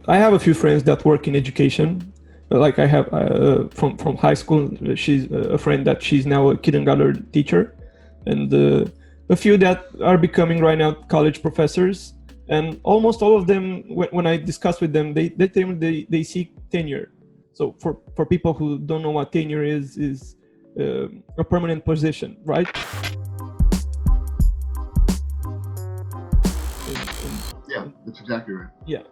I have a few friends that work in education. Like I have from high school, she's a friend that she's now a kindergarten teacher, and a few that are becoming right now college professors. And almost all of them, when I discuss with them, they tell me they seek tenure. So for people who don't know what tenure is a permanent position, right? Yeah, that's exactly right. Yeah.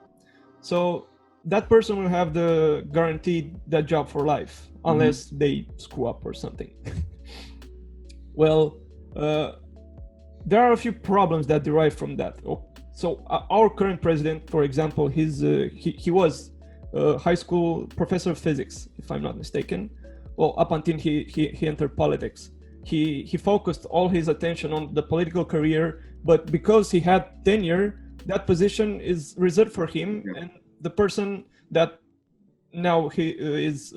So that person will have the guaranteed that job for life, unless they screw up or something. Well, there are a few problems that derive from that. So our current president, for example, he was a high school professor of physics, if I'm not mistaken. Well, up until he entered politics. He focused all his attention on the political career, but because he had tenure, that position is reserved for him, and the person that now he is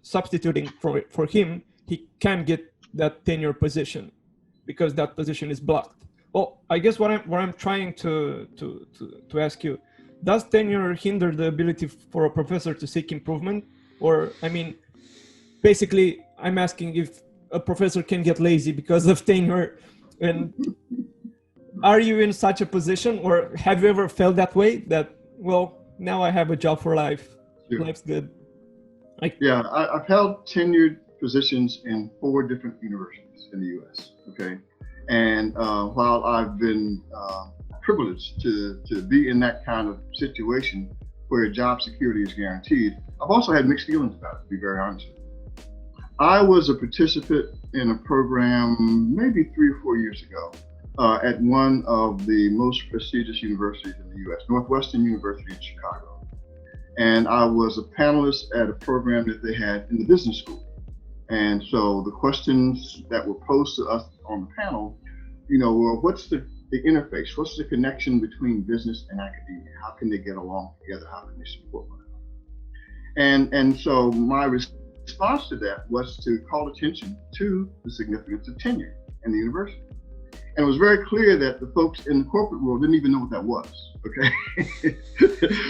substituting for him, he can get that tenure position because that position is blocked. Well, I guess what I'm trying to ask you, does tenure hinder the ability for a professor to seek improvement? Or, I mean, basically, I'm asking if a professor can get lazy because of tenure. And are you in such a position, or have you ever felt that way? That, well, now I have a job for life. Sure. Life's good. Yeah, I've held tenured positions in 4 different universities in the U.S. Okay, and while I've been privileged to be in that kind of situation where job security is guaranteed, I've also had mixed feelings about it, to be very honest with you. I was a participant in a program maybe 3 or 4 years ago at one of the most prestigious universities in the U.S., Northwestern University in Chicago. And I was a panelist at a program that they had in the business school. And so the questions that were posed to us on the panel, were what's the interface? What's the connection between business and academia? How can they get along together? How can they support one another? And so my response to that was to call attention to the significance of tenure in the university. And it was very clear that the folks in the corporate world didn't even know what that was, okay?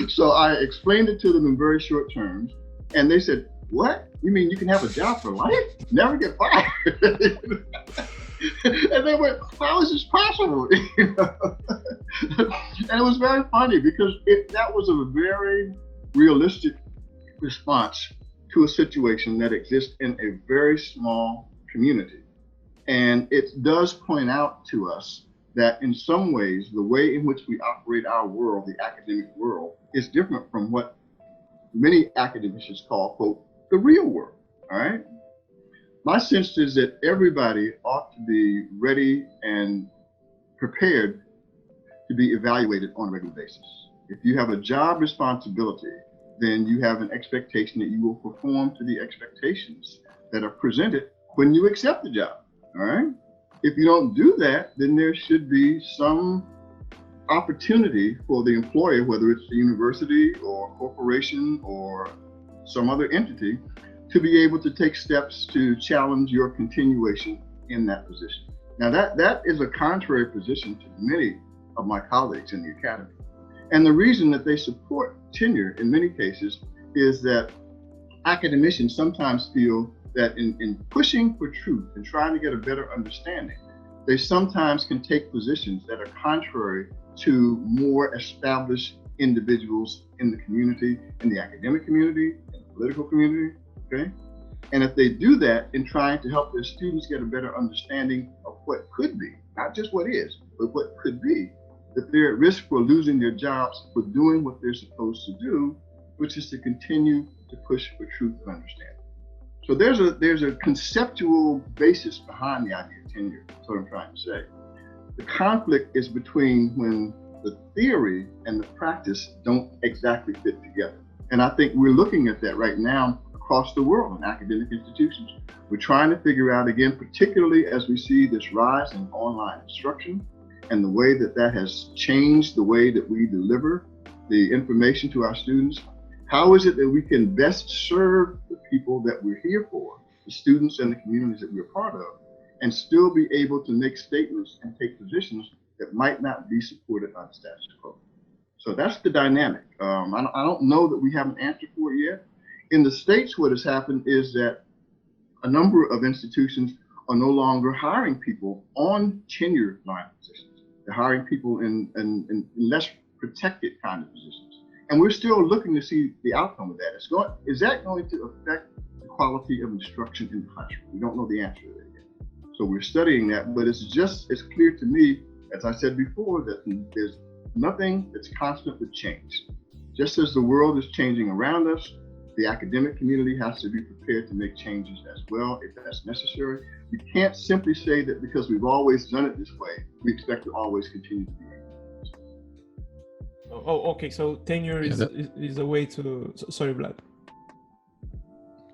So I explained it to them in very short terms, and they said, what? You mean you can have a job for life? Never get fired? And they went, how is this possible? And it was very funny because that was a very realistic response to a situation that exists in a very small community. And it does point out to us that in some ways, the way in which we operate our world, the academic world, is different from what many academicians call, quote, the real world, all right? My sense is that everybody ought to be ready and prepared to be evaluated on a regular basis. If you have a job responsibility, then you have an expectation that you will perform to the expectations that are presented when you accept the job. All right. If you don't do that, then there should be some opportunity for the employer, whether it's the university or corporation or some other entity, to be able to take steps to challenge your continuation in that position. Now, that is a contrary position to many of my colleagues in the academy. And the reason that they support tenure in many cases is that academicians sometimes feel that in pushing for truth and trying to get a better understanding, they sometimes can take positions that are contrary to more established individuals in the community, in the academic community, in the political community, okay? And if they do that in trying to help their students get a better understanding of what could be, not just what is, but what could be, that they're at risk for losing their jobs for doing what they're supposed to do, which is to continue to push for truth and understanding. So there's a conceptual basis behind the idea of tenure. That's what I'm trying to say. The conflict is between when the theory and the practice don't exactly fit together. And I think we're looking at that right now across the world in academic institutions. We're trying to figure out, again, particularly as we see this rise in online instruction and the way that that has changed the way that we deliver the information to our students. How is it that we can best serve the people that we're here for, the students and the communities that we're part of, and still be able to make statements and take positions that might not be supported by the status quo? So that's the dynamic. I don't know that we have an answer for it yet. In the States, what has happened is that a number of institutions are no longer hiring people on tenure line positions. They're hiring people in less protected kind of positions. And we're still looking to see the outcome of that. Is that going to affect the quality of instruction in the classroom? We don't know the answer to that yet. So we're studying that, but it's clear to me, as I said before, that there's nothing that's constant with change. Just as the world is changing around us, the academic community has to be prepared to make changes as well if that's necessary. We can't simply say that because we've always done it this way, we expect to always continue to be. Oh, okay. So tenure is a way to. Sorry, Vlad.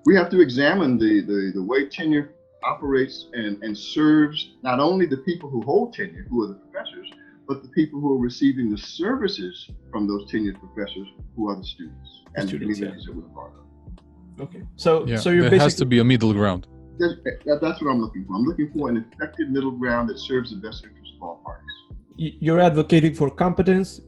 We have to examine the way tenure operates and serves not only the people who hold tenure, who are the professors, but the people who are receiving the services from those tenured professors, who are the students and the communities that we're part of. Okay. So you're there basically has to be a middle ground. That's what I'm looking for. I'm looking for an effective middle ground that serves the best interest of all parties. You're advocating for competence,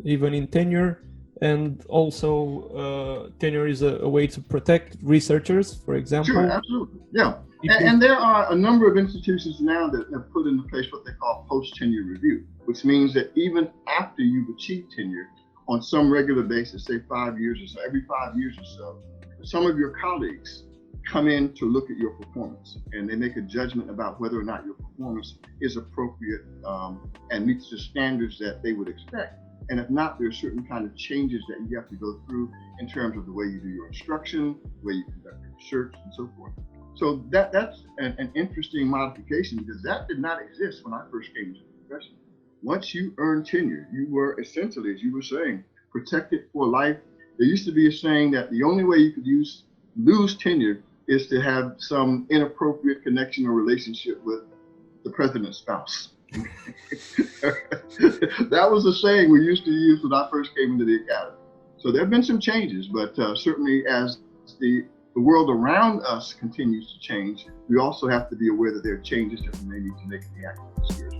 even in tenure, and also tenure is a way to protect researchers, for example. Sure, absolutely. Yeah. And there are a number of institutions now that have put into place what they call post-tenure review, which means that even after you've achieved tenure on some regular basis, say 5 years or so, every 5 years or so, some of your colleagues come in to look at your performance, and they make a judgment about whether or not your performance is appropriate and meets the standards that they would expect. And if not, there are certain kind of changes that you have to go through in terms of the way you do your instruction, the way you conduct your research, and so forth. So that's an interesting modification, because that did not exist when I first came into the profession. Once you earned tenure, you were essentially, as you were saying, protected for life. There used to be a saying that the only way you could lose tenure is to have some inappropriate connection or relationship with the president's spouse. That was a saying we used to use when I first came into the academy. So there have been some changes, but certainly as the world around us continues to change, we also have to be aware that there are changes that we may need to make in the academic sphere.